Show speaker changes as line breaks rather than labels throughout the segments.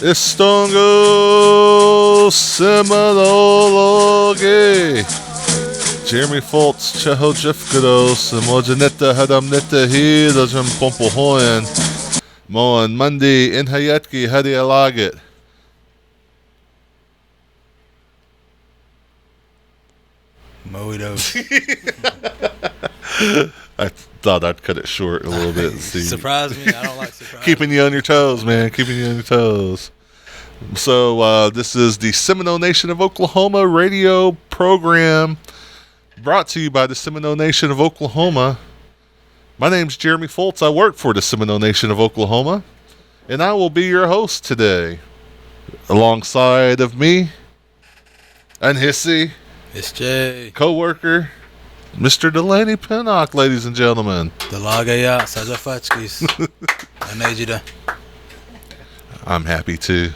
Estongo Seminole. Jeremy Foltz, Cheho Jeffkados, Mojaneta Hadamneta He, Dajam Pompohoyan, Moan Mundi, Inhayetki, Hadi Alagit.
Moito.
I thought I'd cut it short a little bit. See.
Surprise me. I don't like surprise.
Keeping you on your toes, man. Keeping you on your toes. So this is the Seminole Nation of Oklahoma radio program brought to you by the Seminole Nation of Oklahoma. My name's Jeremy Foltz. I work for the Seminole Nation of Oklahoma, and I will be your host today. Alongside of me and Hissy,
It's Jay.
co-worker, Mr. Delaney Pinnock, ladies and gentlemen.
Dalagaya, Sajafatskis. I made you
I'm happy too.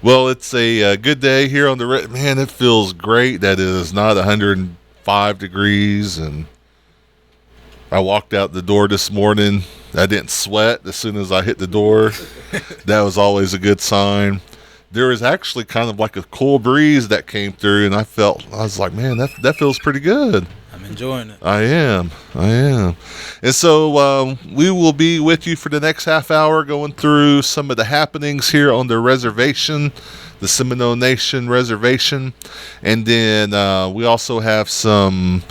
Well, it's a good day here on the man. It feels great that it is not 105 degrees, and I walked out the door this morning. I didn't sweat as soon as I hit the door. That was always a good sign. There was actually kind of like a cool breeze that came through, and I was like, man, that feels pretty good.
I'm enjoying it.
I am. And so we will be with you for the next half hour going through some of the happenings here on the reservation, the Seminole Nation reservation. And then we also have some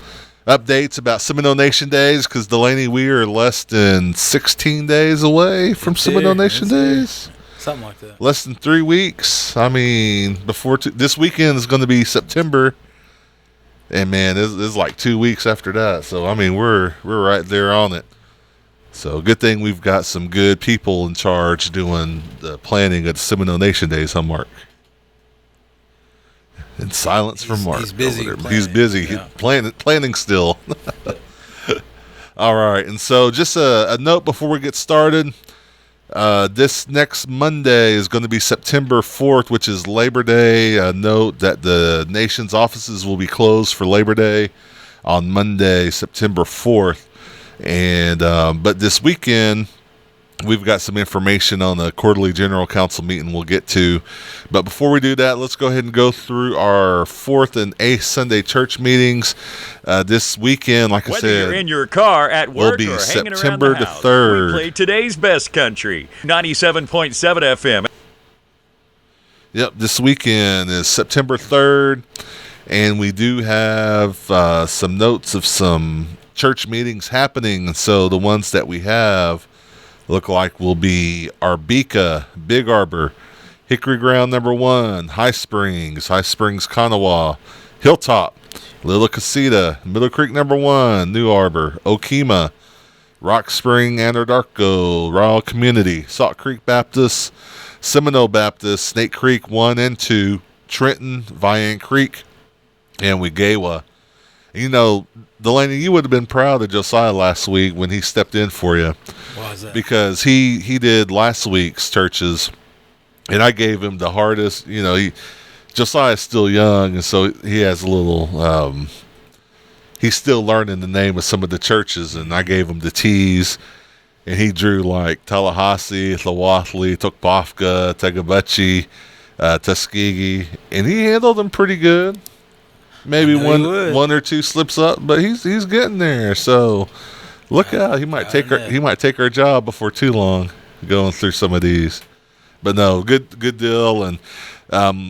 updates about Seminole Nation days, because Delaney, we are less than 16 days away from Seminole Nation days.
Something like that.
Less than 3 weeks. I mean, before this weekend is going to be September, and man, it's like 2 weeks after that. So I mean, we're right there on it. So good thing we've got some good people in charge doing the planning of the Seminole Nation Days, huh, Mark? In silence from Mark.
He's busy.
He's busy.
Yeah.
Planning still. All right, and so just a note before we get started. This next Monday is going to be September 4th, which is Labor Day. Note that the nation's offices will be closed for Labor Day on Monday, September 4th. And but this weekend, we've got some information on the quarterly general council meeting we'll get to. But before we do that, let's go ahead and go through our 4th and 8th Sunday church meetings. This weekend, like I said,
whether you're in your car, at work,
will be
or hanging
September
around the
the
house,
3rd.
we play today's best country, 97.7 FM.
Yep, this weekend is September 3rd, and we do have some notes of some church meetings happening. And so the ones that we have look like will be Arbica, Big Arbor, Hickory Ground number 1, High Springs, Kanawha, Hilltop, Little Casita, Middle Creek number 1, New Arbor, Okemah, Rock Spring, Anadarko, Ryle Community, Salt Creek Baptist, Seminole Baptist, Snake Creek 1 and 2, Trenton, Vian Creek, and Wegawa. You know, Delaney, you would have been proud of Josiah last week when he stepped in for you.
Why is that?
Because he did last week's churches, and I gave him the hardest. You know, Josiah's still young, and so he has a little, he's still learning the name of some of the churches, and I gave him the T's, and he drew like Tallahassee, Thawathlee, Tukpofka, Tegabuchi, Tuskegee, and he handled them pretty good. Maybe one or two slips up, but he's getting there. So look out, he might take our job before too long going through some of these. But no, good deal. And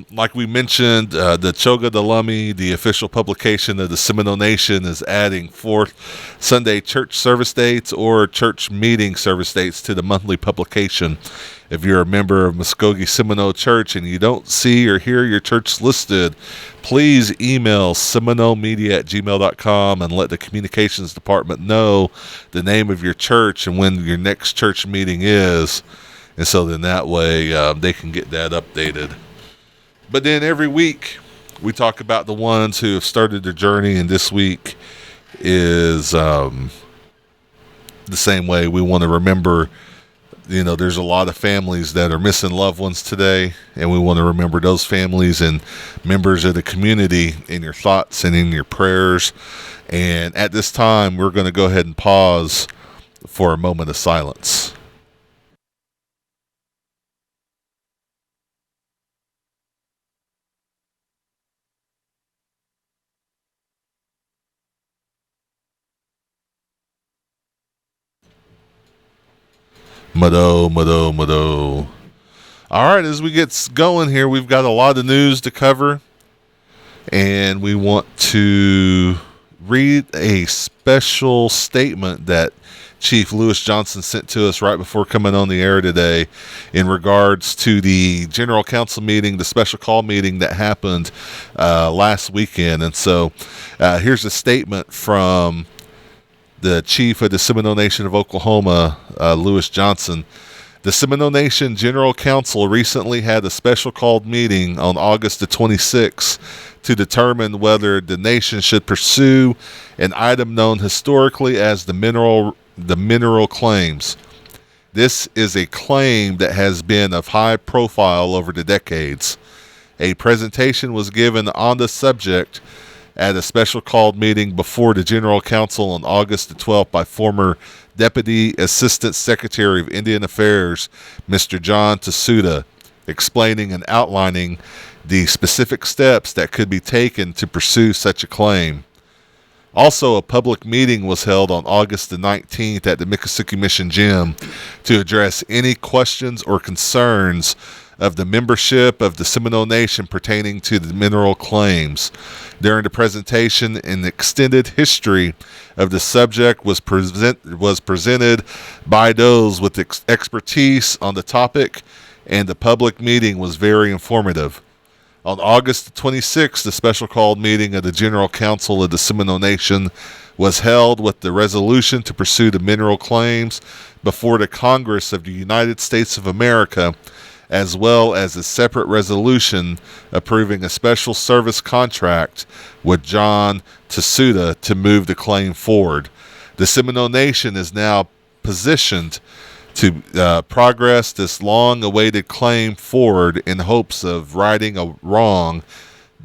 like we mentioned, the Choga Delumi, the official publication of the Seminole Nation, is adding 4th Sunday church service dates or church meeting service dates to the monthly publication. If you're a member of Muskogee Seminole Church and you don't see or hear your church listed, please email seminolemedia@gmail.com and let the communications department know the name of your church and when your next church meeting is. And so then that way they can get that updated. But then every week we talk about the ones who have started their journey, and this week is the same way. We want to remember, you know, there's a lot of families that are missing loved ones today, and we want to remember those families and members of the community in your thoughts and in your prayers. And at this time, we're going to go ahead and pause for a moment of silence. Mado. All right, as we get going here, we've got a lot of news to cover, and we want to read a special statement that Chief Lewis Johnson sent to us right before coming on the air today in regards to the General Council meeting, the special call meeting that happened last weekend. And so here's a statement from the Chief of the Seminole Nation of Oklahoma, Lewis Johnson. The Seminole Nation General Council recently had a special called meeting on August the 26th to determine whether the nation should pursue an item known historically as the mineral claims. This is a claim that has been of high profile over the decades. A presentation was given on the subject at a special called meeting before the General Council on August the 12th by former Deputy Assistant Secretary of Indian Affairs, Mr. John Tsuda, explaining and outlining the specific steps that could be taken to pursue such a claim. Also, a public meeting was held on August the 19th at the Miccosukee Mission Gym to address any questions or concerns of the membership of the Seminole Nation pertaining to the mineral claims. During the presentation, an extended history of the subject was presented by those with expertise on the topic, and the public meeting was very informative. On August 26th, the special called meeting of the General Council of the Seminole Nation was held with the resolution to pursue the mineral claims before the Congress of the United States of America, as well as a separate resolution approving a special service contract with John Tsuda to move the claim forward. The Seminole Nation is now positioned to progress this long-awaited claim forward in hopes of righting a wrong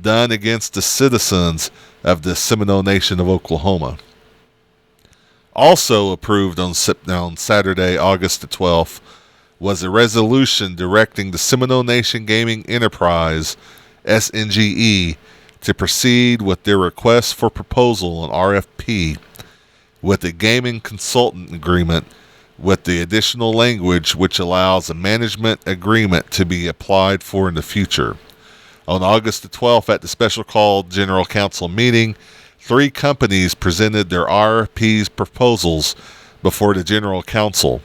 done against the citizens of the Seminole Nation of Oklahoma. Also approved on Saturday, August the 12th, was a resolution directing the Seminole Nation Gaming Enterprise, SNGE, to proceed with their request for proposal on RFP with a gaming consultant agreement with the additional language which allows a management agreement to be applied for in the future. On August the 12th, at the special called General Council meeting, 3 companies presented their RFPs proposals before the General Council.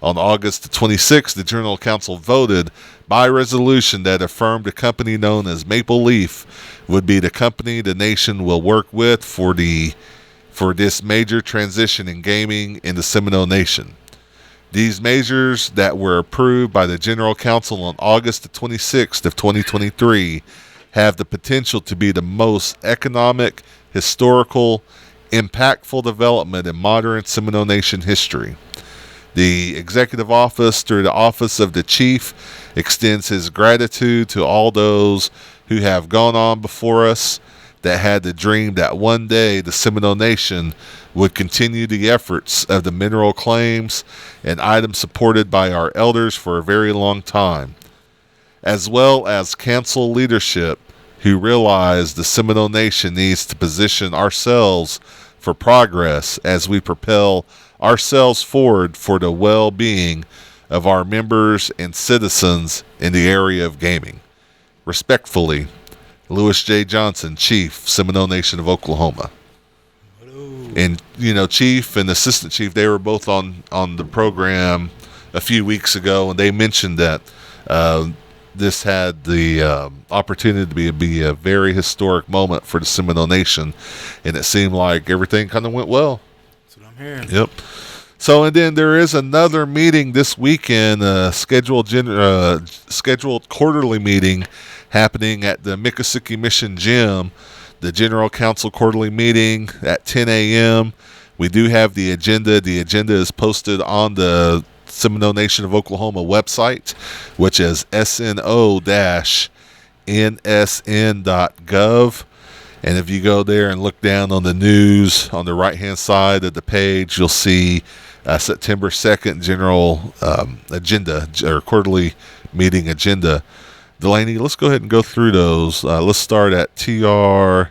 On August the 26th, the General Council voted by resolution that affirmed a company known as Maple Leaf would be the company the nation will work with for this major transition in gaming in the Seminole Nation. These measures that were approved by the General Council on August the 26th of 2023 have the potential to be the most economic, historical, impactful development in modern Seminole Nation history. The Executive Office, through the Office of the Chief, extends his gratitude to all those who have gone on before us that had the dream that one day the Seminole Nation would continue the efforts of the mineral claims and items supported by our elders for a very long time, as well as council leadership who realize the Seminole Nation needs to position ourselves for progress as we propel ourselves forward for the well-being of our members and citizens in the area of gaming. Respectfully, Lewis J. Johnson, Chief, Seminole Nation of Oklahoma. And, Chief and Assistant Chief, they were both on the program a few weeks ago, and they mentioned that this had the opportunity to be a very historic moment for the Seminole Nation, and it seemed like everything kind of went well.
That's what I'm hearing.
Yep. So, and then there is another meeting this weekend, scheduled quarterly meeting happening at the Miccosukee Mission Gym, the General Council quarterly meeting at 10 a.m. We do have the agenda. The agenda is posted on the Seminole Nation of Oklahoma website, which is sno-nsn.gov. And if you go there and look down on the news on the right-hand side of the page, you'll see September 2nd general agenda, or quarterly meeting agenda. Delaney, let's go ahead and go through those. Let's start at TR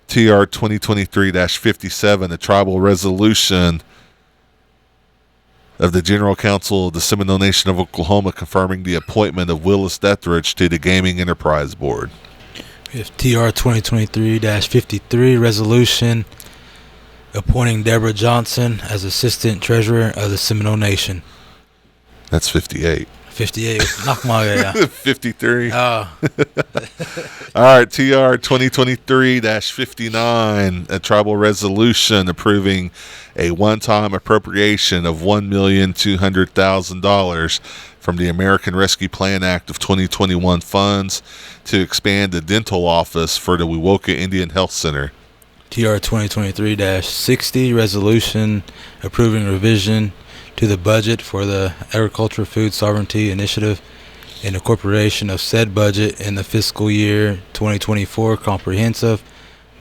2023-57, the tribal resolution of the General Council of the Seminole Nation of Oklahoma confirming the appointment of Willis Dethridge to the Gaming Enterprise Board.
We have TR 2023-53 resolution appointing Deborah Johnson as Assistant Treasurer of the Seminole Nation.
That's 58.
58. Knock my yeah.
53.
Oh.
All right, TR 2023-59, a tribal resolution approving a one-time appropriation of $1,200,000 from the American Rescue Plan Act of 2021 funds to expand the dental office for the Wewoka Indian Health Center.
TR 2023-60 resolution approving revision to the budget for the Agriculture Food Sovereignty Initiative and incorporation of said budget in the fiscal year 2024 comprehensive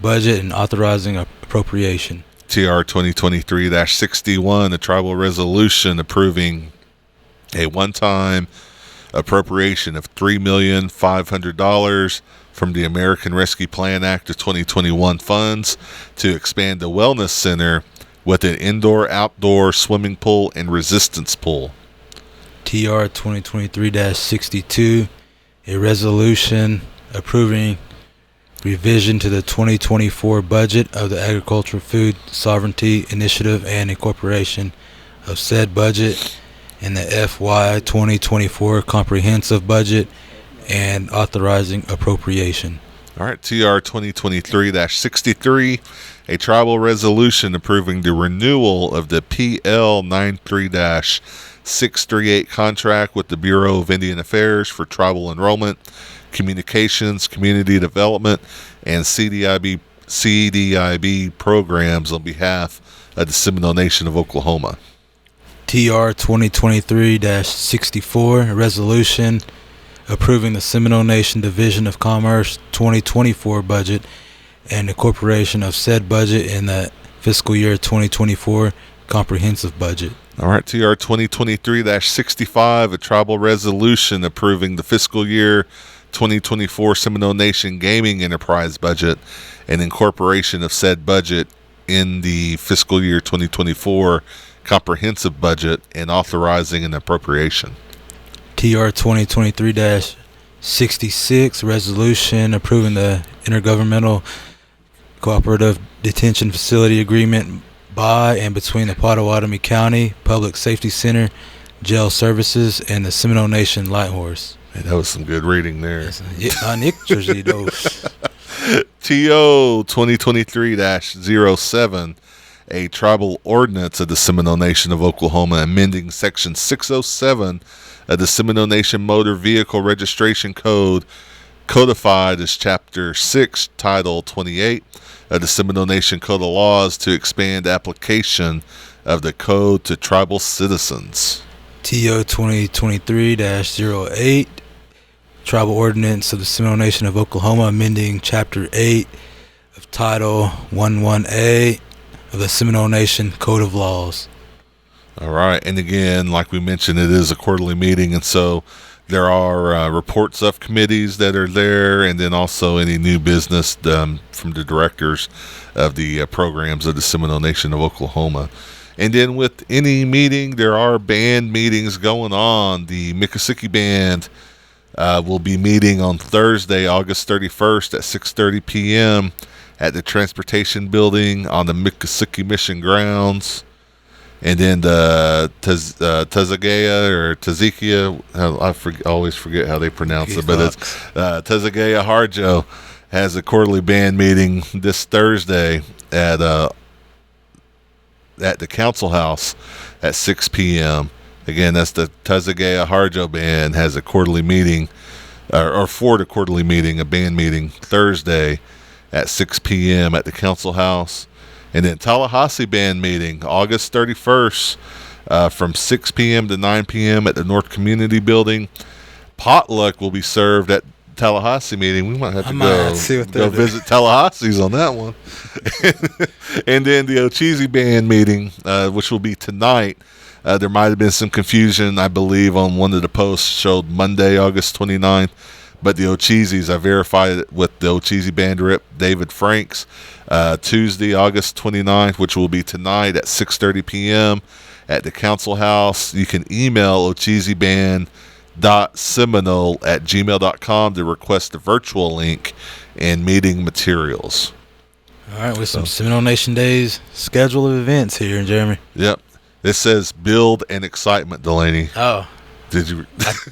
budget and authorizing appropriation.
TR 2023-61, a tribal resolution approving a one-time appropriation of $3,500,000 from the American Rescue Plan Act of 2021 funds to expand the Wellness Center with an indoor-outdoor swimming pool and resistance pool.
TR 2023-62, a resolution approving revision to the 2024 budget of the Agriculture Food Sovereignty Initiative and incorporation of said budget in the FY 2024 comprehensive budget and authorizing appropriation.
All right, TR 2023-63, a tribal resolution approving the renewal of the PL 93-638 contract with the Bureau of Indian Affairs for tribal enrollment, communications, community development, and CDIB programs on behalf of the Seminole Nation of Oklahoma.
TR 2023-64, a resolution approving the Seminole Nation Division of Commerce 2024 budget and incorporation of said budget in the fiscal year 2024 comprehensive budget.
All right, TR 2023-65, a tribal resolution approving the fiscal year 2024 Seminole Nation Gaming Enterprise budget and incorporation of said budget in the fiscal year 2024 comprehensive budget and authorizing an appropriation.
TR 2023-66, resolution approving the intergovernmental cooperative detention facility agreement by and between the Pottawatomie County Public Safety Center Jail Services and the Seminole Nation Light Horse.
Hey, that was some good reading there. TO 2023-07, a tribal ordinance of the Seminole Nation of Oklahoma amending Section 607 of the Seminole Nation Motor Vehicle Registration Code, codified as Chapter 6, Title 28 of the Seminole Nation Code of Laws to expand application of the code to tribal citizens.
TO 2023-08, Tribal Ordinance of the Seminole Nation of Oklahoma amending Chapter 8 of Title 11A of the Seminole Nation Code of Laws.
All right, and again, like we mentioned, it is a quarterly meeting, and so there are reports of committees that are there, and then also any new business from the directors of the programs of the Seminole Nation of Oklahoma. And then with any meeting, there are band meetings going on. The Miccosukee Band will be meeting on Thursday, August 31st at 6:30 p.m. at the Transportation Building on the Miccosukee Mission grounds. And then the Tazagaya or Tazikia, I always forget how they pronounce it, but it's Tazagaya Harjo has a quarterly band meeting this Thursday at the Council House at 6 p.m. Again, that's the Tazagaya Harjo Band has a quarterly meeting, or for the quarterly meeting, a band meeting Thursday at 6 p.m. at the Council House. And then Tallahassee Band meeting, August 31st, from 6 p.m. to 9 p.m. at the North Community Building. Potluck will be served at Tallahassee meeting. We might have to go visit Tallahassee's on that one. And then the Ocheesee Band meeting, which will be tonight. There might have been some confusion, I believe, on one of the posts showed Monday, August 29th. But the Ocheese's, I verified it with the Ocheesee Band Rep, David Franks. Tuesday, August 29th, which will be tonight at 6:30 p.m. at the council house. You can email ocheesyband.seminole@gmail.com to request the virtual link and meeting materials.
All right, with some Seminole Nation Days schedule of events here in Jeremy.
Yep. It says build and excitement, Delaney.
Oh.
Did you?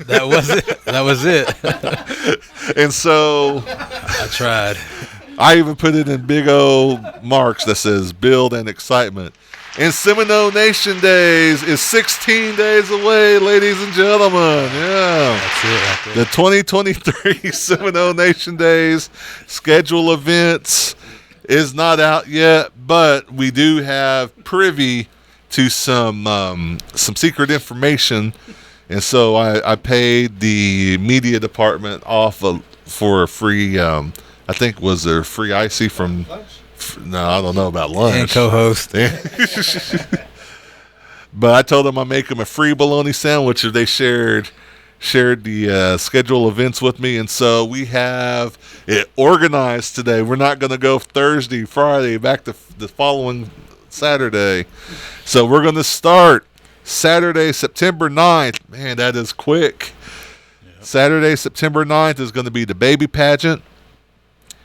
That was it. That was it.
And so
I tried.
I even put it in big old marks that says build and excitement. And Seminole Nation Days is 16 days away, ladies and gentlemen. Yeah.
That's it right there.
The 2023 Seminole Nation Days schedule events is not out yet, but we do have privy to some secret information. And so I paid the media department off for a free, I think was there free icy from, no, I don't know about lunch.
And co-host.
But I told them I'd make them a free bologna sandwich if they shared the schedule events with me. And so we have it organized today. We're not going to go Thursday, Friday, back to the following Saturday. So we're going to start Saturday, September 9th. Man, that is quick. Yep. Saturday, September 9th is going to be the baby pageant.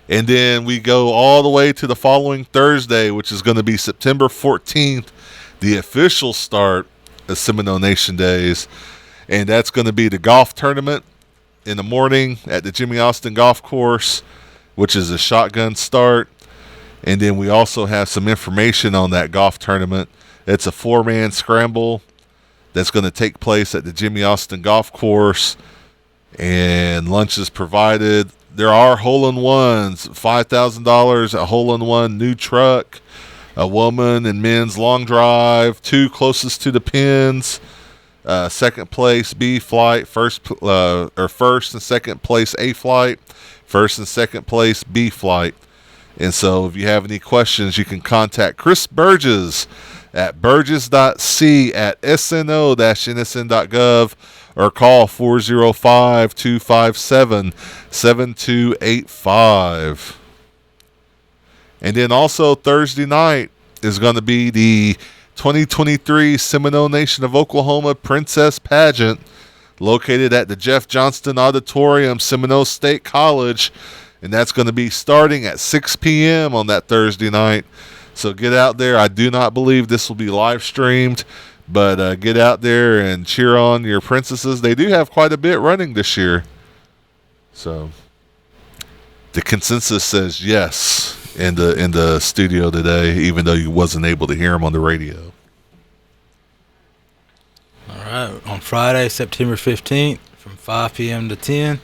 And then we go all the way to the following Thursday, which is going to be September 14th, the official start of Seminole Nation Days. And that's going to be the golf tournament in the morning at the Jimmy Austin Golf Course, which is a shotgun start. And then we also have some information on that golf tournament. It's a 4-man scramble that's going to take place at the Jimmy Austin Golf Course, and lunch is provided. There are hole-in-ones, $5,000, a hole-in-one new truck, a woman and men's long drive, 2 closest to the pins, second place B flight, first and second place A flight, first and second place B flight. And so if you have any questions, you can contact Chris Burgess at burgess.c@sno-nsn.gov or call 405-257-7285. And then also Thursday night is going to be the 2023 Seminole Nation of Oklahoma Princess Pageant, located at the Jeff Johnston Auditorium, Seminole State College. And that's going to be starting at 6 p.m. on that Thursday night. So get out there. I do not believe this will be live streamed, but get out there and cheer on your princesses. They do have quite a bit running this year. So the consensus says yes in the studio today, even though you wasn't able to hear them on the radio.
All right. On Friday, September 15th, from 5 p.m. to 10.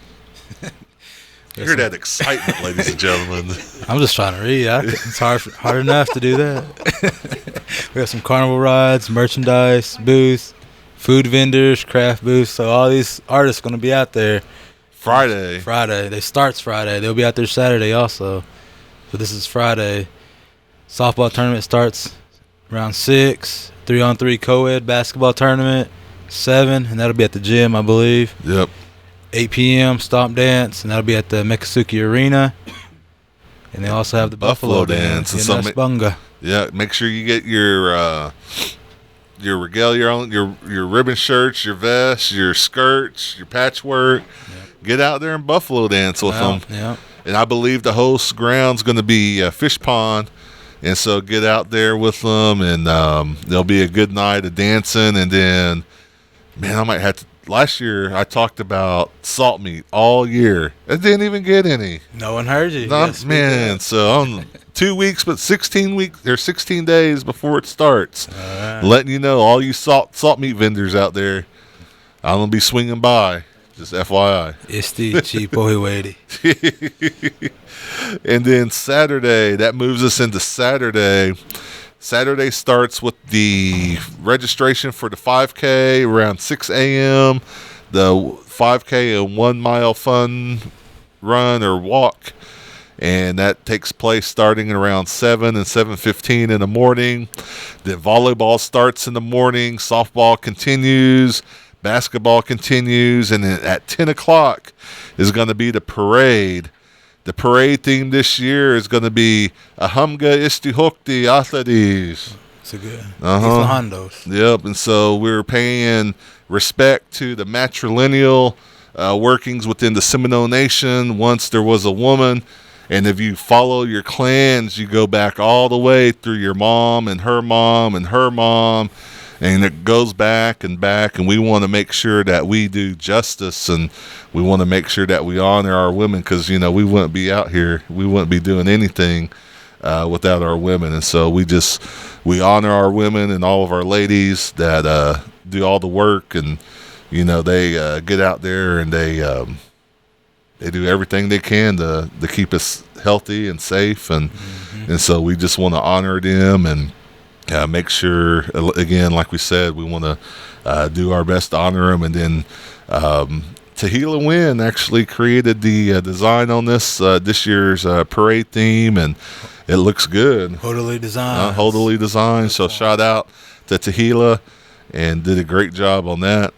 Hear that excitement, ladies and gentlemen.
I'm just trying to read. It's hard enough to do that. We have some carnival rides, merchandise, booths, food vendors, craft booths. So all these artists going to be out there.
Friday.
They starts Friday. They'll be out there Saturday also. So this is Friday. Softball tournament starts around 6. 3-on-3 co-ed basketball tournament 7, and that'll be at the gym, I believe.
Yep.
8 p.m. Stomp Dance, and that'll be at the Mekasuki Arena. And they also have the Buffalo Dance in West Bunga.
Yeah, make sure you get your regalia on, your ribbon shirts, your vests, your skirts, your patchwork. Yep. Get out there and Buffalo Dance with them.
Yeah.
And I believe the host ground's going to be a fish pond. And so get out there with them, and there'll be a good night of dancing. And then, man, I might have to. Last year, I talked about salt meat all year. I didn't even get any.
No one heard you.
Man, so on 2 weeks, but 16 days before it starts.
Right. Letting
you know, all you salt meat vendors out there, I'm going to be swinging by. Just FYI.
Isti Chipohiwedi.
And then Saturday, that moves us into Saturday. Saturday starts with the registration for the 5K around 6 a.m. The 5K, a 1 mile fun run or walk. And that takes place starting around 7 and 7:15 in the morning. Then volleyball starts in the morning. Softball continues. Basketball continues. And then at 10 o'clock is going to be the parade. The parade theme this year is going to be Ahamga Istihokti Athletics.
It's a good.
Uh-huh.
It's the Hondos.
Yep, and so we're paying respect to the matrilineal workings within the Seminole Nation. Once there was a woman, and if you follow your clans, you go back all the way through your mom and her mom and her mom, and it goes back and back, and we want to make sure that we do justice, and we want to make sure that we honor our women, because, you know, we wouldn't be out here, we wouldn't be doing anything without our women. And so we honor our women and all of our ladies that do all the work, and, you know, they get out there and they do everything they can to keep us healthy and safe, and and so we just want to honor them and make sure, again, like we said, we want to do our best to honor them. And then Tehillah Wynn actually created the design on this year's parade theme, and it looks good.
Totally designed.
Totally designed. So shout out to Tehillah, and did a great job on that.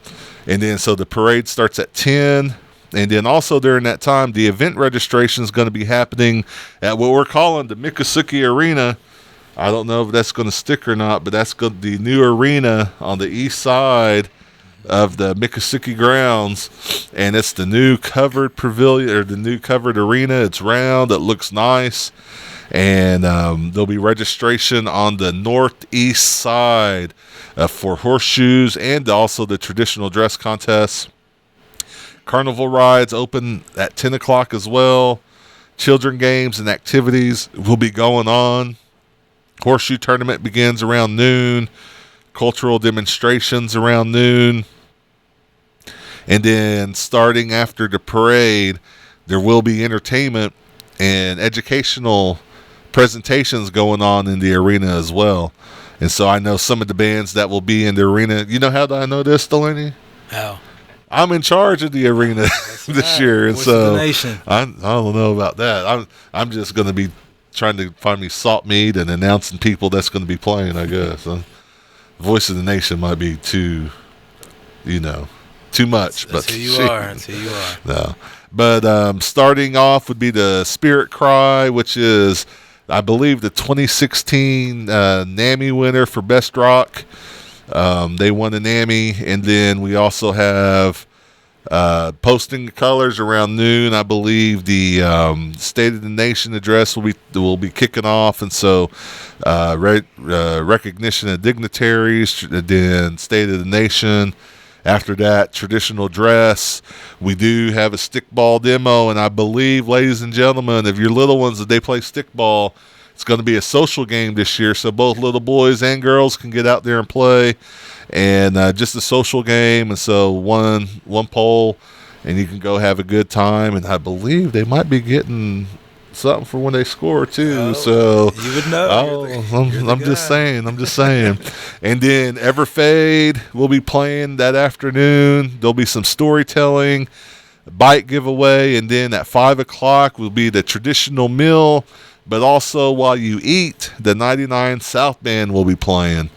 And then so the parade starts at 10. And then also during that time, the event registration is going to be happening at what we're calling the Miccosukee Arena. I don't know if that's going to stick or not, but that's the new arena on the east side of the Miccosukee grounds, and it's the new covered pavilion, or the new covered arena. It's round, it looks nice, and there'll be registration on the northeast side for horseshoes and also the traditional dress contest. Carnival rides open at 10 o'clock as well. Children games and activities will be going on. Horseshoe tournament begins around noon. Cultural demonstrations around noon. And then starting after the parade, there will be entertainment and educational presentations going on in the arena as well. And so I know some of the bands that will be in the arena. You know how do I know this, Delaney?
How?
I'm in charge of the arena this year, and
What's
so
the donation?
I don't know about that. I'm just going to be trying to find me salt meat and announcing people that's going to be playing, I guess. Voice of the Nation might be too much.
That's
but
who you are. That's who you are.
No. But starting off would be the Spirit Cry, which is, I believe, the 2016 NAMI winner for Best Rock. They won an NAMI, and then we also have posting colors around noon. I believe the State of the Nation address will be kicking off, and so recognition of dignitaries, then State of the Nation. After that, traditional dress. We do have a stickball demo, and I believe, ladies and gentlemen, if your little ones, if they play stickball, it's going to be a social game this year, so both little boys and girls can get out there and play, and just a social game. And so one pole, and you can go have a good time. And I believe they might be getting something for when they score too.
Oh,
so
you would know.
I'm just saying. And then Everfade will be playing that afternoon. There'll be some storytelling, bike giveaway, and then at 5 o'clock will be the traditional meal. But also while you eat, the 99 South Band will be playing.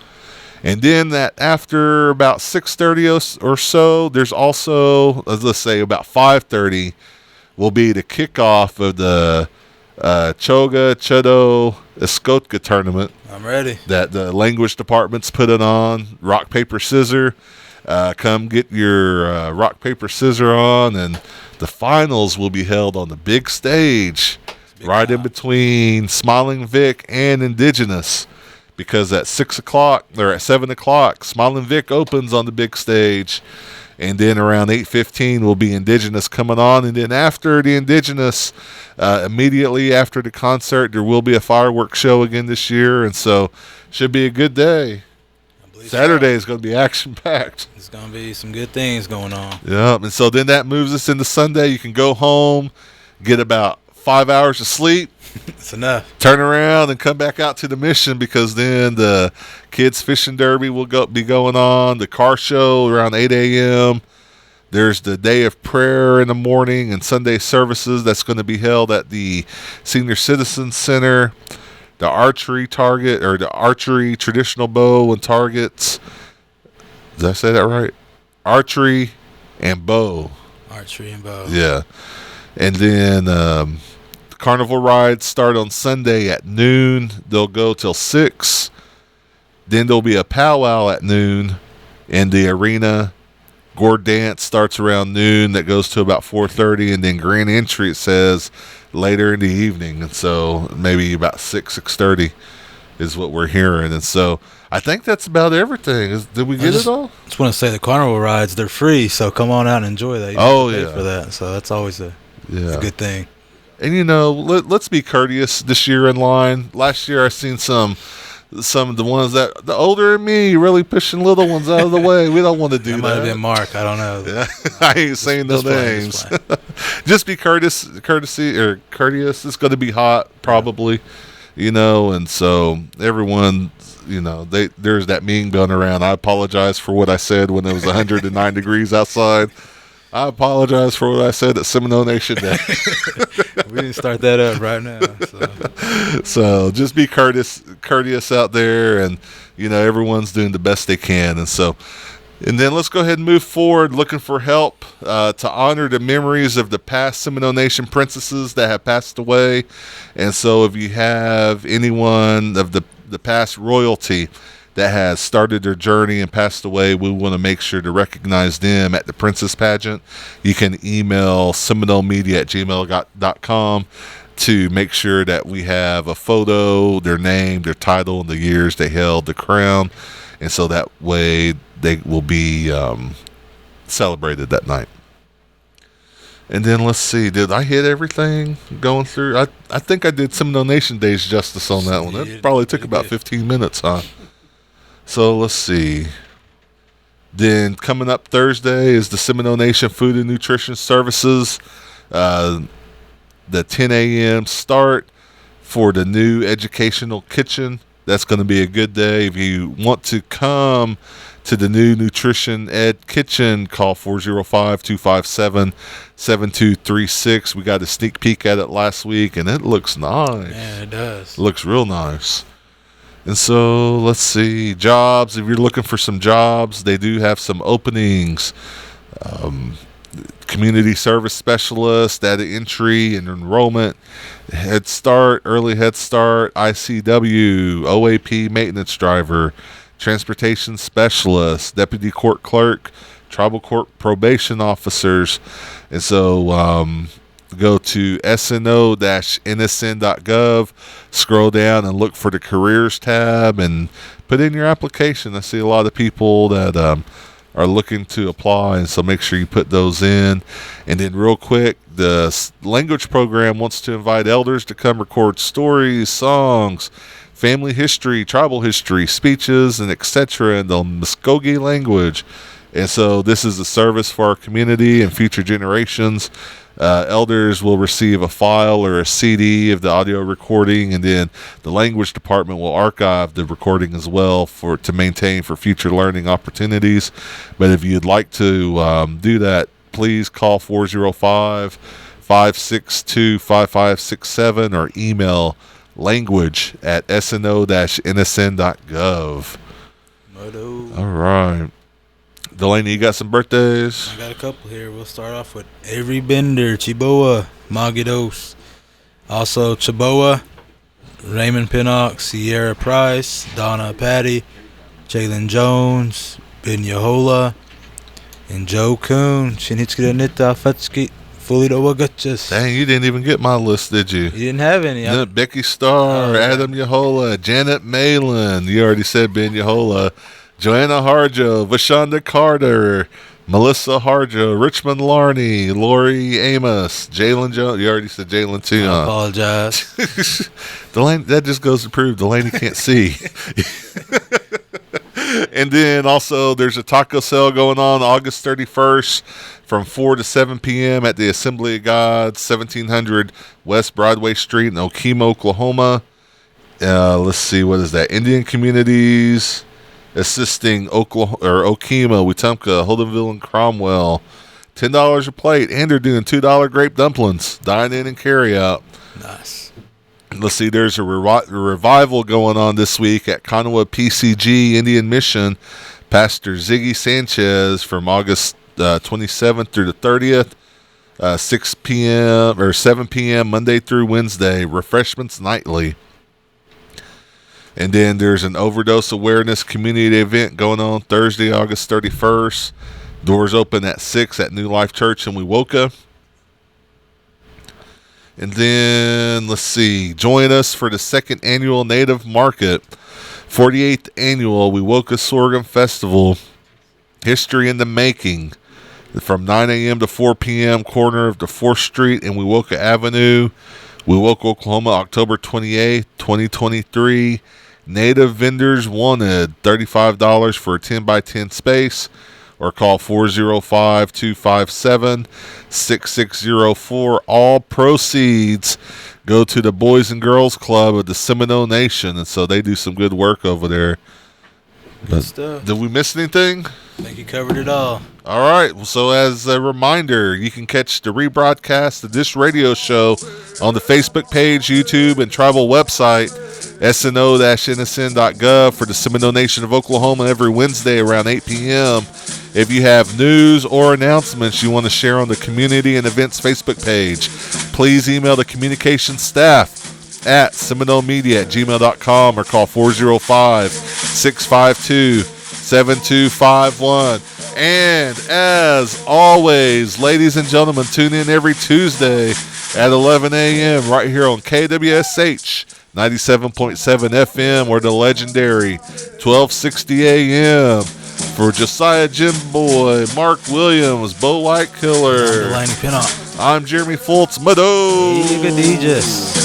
And then that after about 6:30 or so, there's also, let's say about 5:30, will be the kickoff of the Choga Chedo Escotka tournament.
I'm ready.
That the language department's putting on. Rock, paper, scissor. Come get your rock, paper, scissor on. And the finals will be held on the big stage, right in between Smiling Vic and Indigenous. Because at 6 o'clock or at 7 o'clock, Smiling Vic opens on the big stage. And then around 8:15 will be Indigenous coming on. And then after the Indigenous, immediately after the concert, there will be a fireworks show again this year. And so should be a good day. Saturday is going to be action-packed.
There's going to be some good things going on.
Yeah, and so then that moves us into Sunday. You can go home, get about 5 hours of sleep.
It's enough.
Turn around and come back out to the Mission, because then the kids fishing derby will be going on. The car show around 8 a.m. There's the day of prayer in the morning and Sunday services that's going to be held at the Senior Citizens Center. The archery target, or the archery traditional bow and targets. Did I say that right? Archery and bow.
Archery and bow.
Yeah. And then carnival rides start on Sunday at noon. They'll go till 6. Then there'll be a powwow at noon in the arena. Gourd dance starts around noon. That goes to about 4:30, and then grand entry, it says, later in the evening. And so maybe about 6:30 is what we're hearing. And so I think that's about everything. Did we get it all?
I just want to say the carnival rides, they're free, so come on out and enjoy that. You don't have to pay for that. So that's always a good thing.
And, let's be courteous this year in line. Last year I seen some of the ones that the older than me really pushing little ones out of the way. We don't want to do that.
Might have been Mark. I don't know.
Yeah. I ain't saying no names. Just be courteous. It's going to be hot probably, and so everyone, there's that meme going around. I apologize for what I said when it was 109 degrees outside. I apologize for what I said at Seminole Nation Day.
We didn't start that up right now.
So just be courteous out there, and everyone's doing the best they can. And then let's go ahead and move forward, looking for help to honor the memories of the past Seminole Nation princesses that have passed away. And so if you have anyone of the past royalty that has started their journey and passed away, we want to make sure to recognize them at the Princess Pageant. You can email seminolemedia@gmail.com to make sure that we have a photo, their name, their title, and the years they held the crown. And so that way they will be celebrated that night. And then let's see, did I hit everything going through? I think I did Seminole Nation Days justice on that one. That probably took about 15 minutes, huh? So let's see. Then coming up Thursday is the Seminole Nation Food and Nutrition Services. The 10 a.m. start for the new educational kitchen. That's going to be a good day. If you want to come to the new Nutrition Ed Kitchen, call 405-257-7236. We got a sneak peek at it last week, and it looks nice.
Yeah, it does.
It looks real nice. And so let's see, jobs. If you're looking for some jobs, they do have some openings. Community service specialist, data entry and enrollment, Head Start, early Head Start, ICW, OAP maintenance driver, transportation specialist, deputy court clerk, tribal court probation officers. And so go to SNO-NSN.gov, scroll down and look for the careers tab and put in your application. I see a lot of people that are looking to apply, and so make sure you put those in. And then real quick, the language program wants to invite elders to come record stories, songs, family history, tribal history, speeches, and etc. in the Muskogee language. And so this is a service for our community and future generations. Elders will receive a file or a CD of the audio recording, and then the language department will archive the recording as well to maintain for future learning opportunities. But if you'd like to do that, please call 405-562-5567 or email language@sno-nsn.gov. All right. Delaney, you got some birthdays?
I got a couple here. We'll start off with Avery Bender, Chiboa, Magidos. Also Chiboa, Raymond Pinnock, Sierra Price, Donna Patty, Jalen Jones, Ben Yehola, and Joe Kuhn. Shinitsukiranita Fatski, Fully Wagachas.
Dang, you didn't even get my list, did you?
You didn't have any.
Becky Starr, Adam Yehola, Janet Malin. You already said Ben Yehola. Joanna Harjo, Vashonda Carter, Melissa Harjo, Richmond Larney, Lori Amos, Jalen Jones. You already said Jalen too, huh?
I apologize.
Delaney, that just goes to prove Delaney can't see. And then also there's a taco sale going on August 31st from 4 to 7 p.m. at the Assembly of God, 1700 West Broadway Street in Okemo, Oklahoma. Let's see, what is that? Indian Communities assisting Okemo, Wetumpka, Holdenville, and Cromwell. $10 a plate, and they're doing $2 grape dumplings. Dine in and carry out.
Nice.
Let's see, there's a revival going on this week at Kanawa PCG Indian Mission. Pastor Ziggy Sanchez from August 27th through the 30th, 6 p.m. or 7 p.m. Monday through Wednesday. Refreshments nightly. And then there's an overdose awareness community event going on Thursday, August 31st. Doors open at 6 at New Life Church in Wewoka. And then, let's see, join us for the second annual Native Market, 48th annual Wewoka Sorghum Festival, History in the Making, from 9 a.m. to 4 p.m., corner of the 4th Street and Wewoka Avenue, Wewoka, Oklahoma, October 28th, 2023. Native vendors wanted, $35 for a 10 by 10 space, or call 405-257-6604. All proceeds go to the Boys and Girls Club of the Seminole Nation, and so they do some good work over there.
Good stuff.
Did we miss anything?
I think you covered it all.
All right. Well, so as a reminder, you can catch the rebroadcast of this radio show on the Facebook page, YouTube, and tribal website, SNO-NSN.gov, for the Seminole Nation of Oklahoma every Wednesday around 8 p.m. If you have news or announcements you want to share on the community and events Facebook page, please email the communications staff at SeminoleMedia@gmail.com or call 405-652-7251. And as always, ladies and gentlemen, tune in every Tuesday at 11 a.m. right here on KWSH 97.7 FM or the legendary 1260 a.m. For Josiah Jim Boy, Mark Williams, Bo White Killer,
Delaney Pinnock.
I'm Jeremy Fultz, Mado.
Eva DJs.